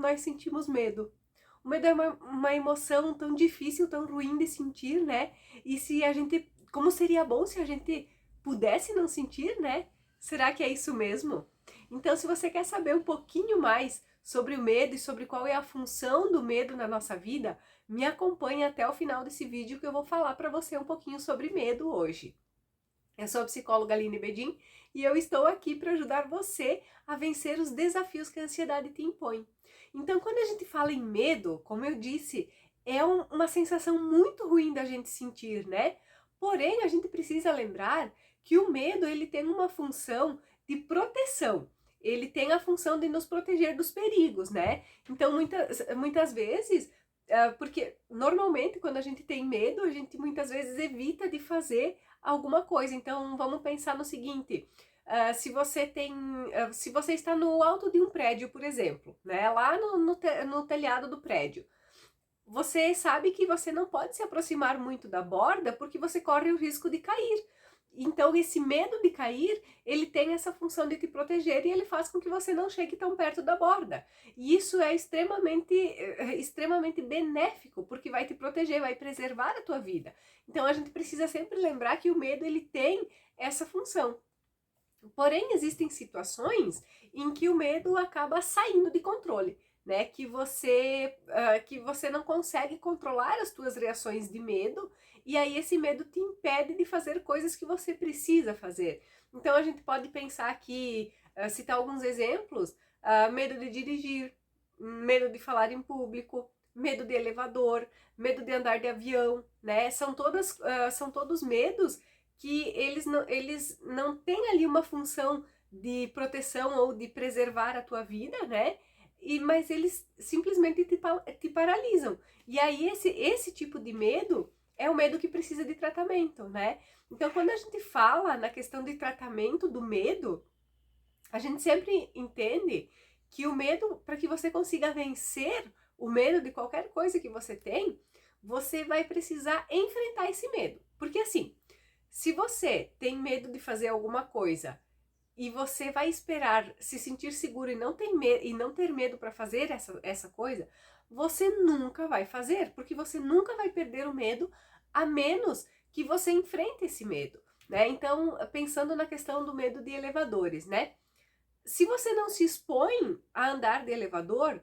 nós sentimos medo? O medo é uma emoção tão difícil, tão ruim de sentir, né? E se a gente, como seria bom se a gente pudesse não sentir, né? Será que é isso mesmo? Então, se você quer saber um pouquinho mais sobre o medo e sobre qual é a função do medo na nossa vida, me acompanhe até o final desse vídeo que eu vou falar para você um pouquinho sobre medo hoje. Eu sou a psicóloga Aline Bedin e eu estou aqui para ajudar você a vencer os desafios que a ansiedade te impõe. Então, quando a gente fala em medo, como eu disse, é uma sensação muito ruim da gente sentir, né? Porém, a gente precisa lembrar que o medo ele tem uma função de proteção. Ele tem a função de nos proteger dos perigos, né? Então, muitas vezes, porque normalmente quando a gente tem medo, a gente muitas vezes evita de fazer alguma coisa. Então, vamos pensar no seguinte: se você está no alto de um prédio, por exemplo, né, lá no telhado do prédio, você sabe que você não pode se aproximar muito da borda porque você corre o risco de cair. Então, esse medo de cair, ele tem essa função de te proteger e ele faz com que você não chegue tão perto da borda. E isso é extremamente benéfico, porque vai te proteger, vai preservar a tua vida. Então, a gente precisa sempre lembrar que o medo, ele tem essa função. Porém, existem situações em que o medo acaba saindo de controle, né? Que você não consegue controlar as tuas reações de medo e aí esse medo te impede de fazer coisas que você precisa fazer. Então, a gente pode pensar aqui, citar alguns exemplos: medo de dirigir, medo de falar em público, medo de elevador, medo de andar de avião, né? São todos medos que eles não têm ali uma função de proteção ou de preservar a tua vida, né? Mas eles simplesmente te paralisam. E aí esse tipo de medo é o medo que precisa de tratamento, né? Então, quando a gente fala na questão de tratamento do medo, a gente sempre entende que o medo, para que você consiga vencer o medo de qualquer coisa que você tem, você vai precisar enfrentar esse medo. Porque assim, se você tem medo de fazer alguma coisa e você vai esperar se sentir seguro e não ter medo para fazer essa coisa, você nunca vai fazer, porque você nunca vai perder o medo a menos que você enfrente esse medo, né? Então, pensando na questão do medo de elevadores, né? Se você não se expõe a andar de elevador,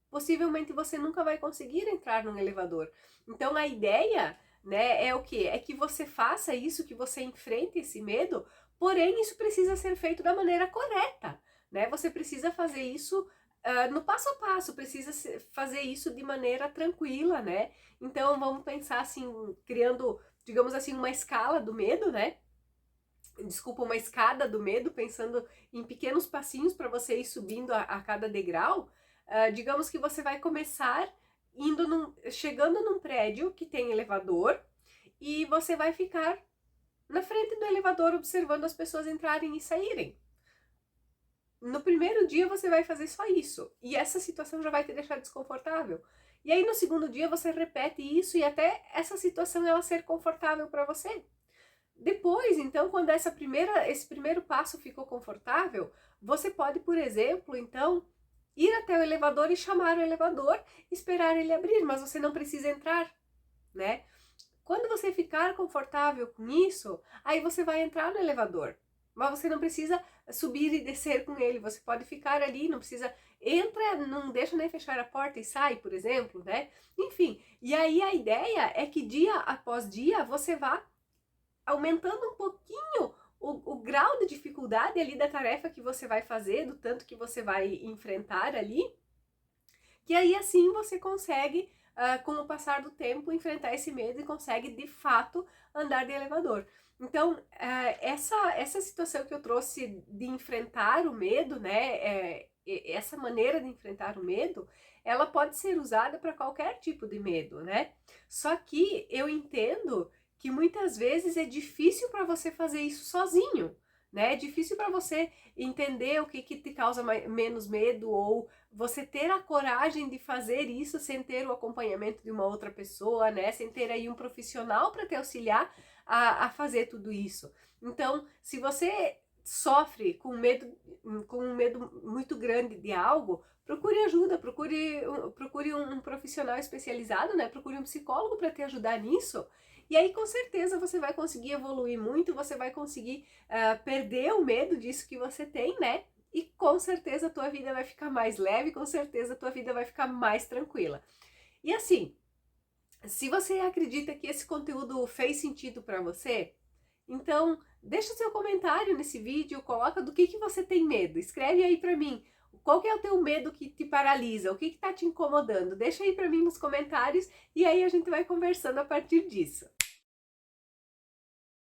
possivelmente você nunca vai conseguir entrar num elevador. Então a ideia, né, é o quê? É que você faça isso, que você enfrente esse medo, porém isso precisa ser feito da maneira correta, né? Você precisa fazer isso no passo a passo, precisa fazer isso de maneira tranquila, né? Então vamos pensar assim, criando, digamos assim, uma escala do medo, né? Desculpa, uma escada do medo, pensando em pequenos passinhos para você ir subindo a cada degrau. Digamos que você vai começar chegando num prédio que tem elevador e você vai ficar na frente do elevador observando as pessoas entrarem e saírem. No primeiro dia você vai fazer só isso e essa situação já vai te deixar desconfortável. E aí no segundo dia você repete isso e até essa situação ela ser confortável para você. Depois, então, quando esse primeiro passo ficou confortável, você pode, por exemplo, então, ir até o elevador e chamar o elevador, esperar ele abrir, mas você não precisa entrar, né? Quando você ficar confortável com isso, aí você vai entrar no elevador. Mas você não precisa subir e descer com ele, você pode ficar ali, não precisa, entra, não deixa nem fechar a porta e sai, por exemplo, né? Enfim, e aí a ideia é que dia após dia você vá aumentando um pouquinho o grau de dificuldade ali da tarefa que você vai fazer, do tanto que você vai enfrentar ali, que aí assim você consegue, com o passar do tempo, enfrentar esse medo e consegue de fato andar de elevador. Então, essa situação que eu trouxe de enfrentar o medo, né, essa maneira de enfrentar o medo, ela pode ser usada para qualquer tipo de medo, né? Só que eu entendo que muitas vezes é difícil para você fazer isso sozinho, né? É difícil para você entender o que te causa menos medo ou você ter a coragem de fazer isso sem ter o acompanhamento de uma outra pessoa, né? Sem ter aí um profissional para te auxiliar a fazer tudo isso. Então, se você sofre com um medo muito grande de algo, procure ajuda, procure um profissional especializado, né? Procure um psicólogo para te ajudar nisso. E aí, com certeza, você vai conseguir evoluir muito, você vai conseguir perder o medo disso que você tem, né? E com certeza a tua vida vai ficar mais leve, com certeza a tua vida vai ficar mais tranquila. E assim, se você acredita que esse conteúdo fez sentido para você, então deixa o seu comentário nesse vídeo, coloca do que você tem medo, escreve aí para mim. Qual que é o teu medo que te paralisa? O que está te incomodando? Deixa aí para mim nos comentários e aí a gente vai conversando a partir disso.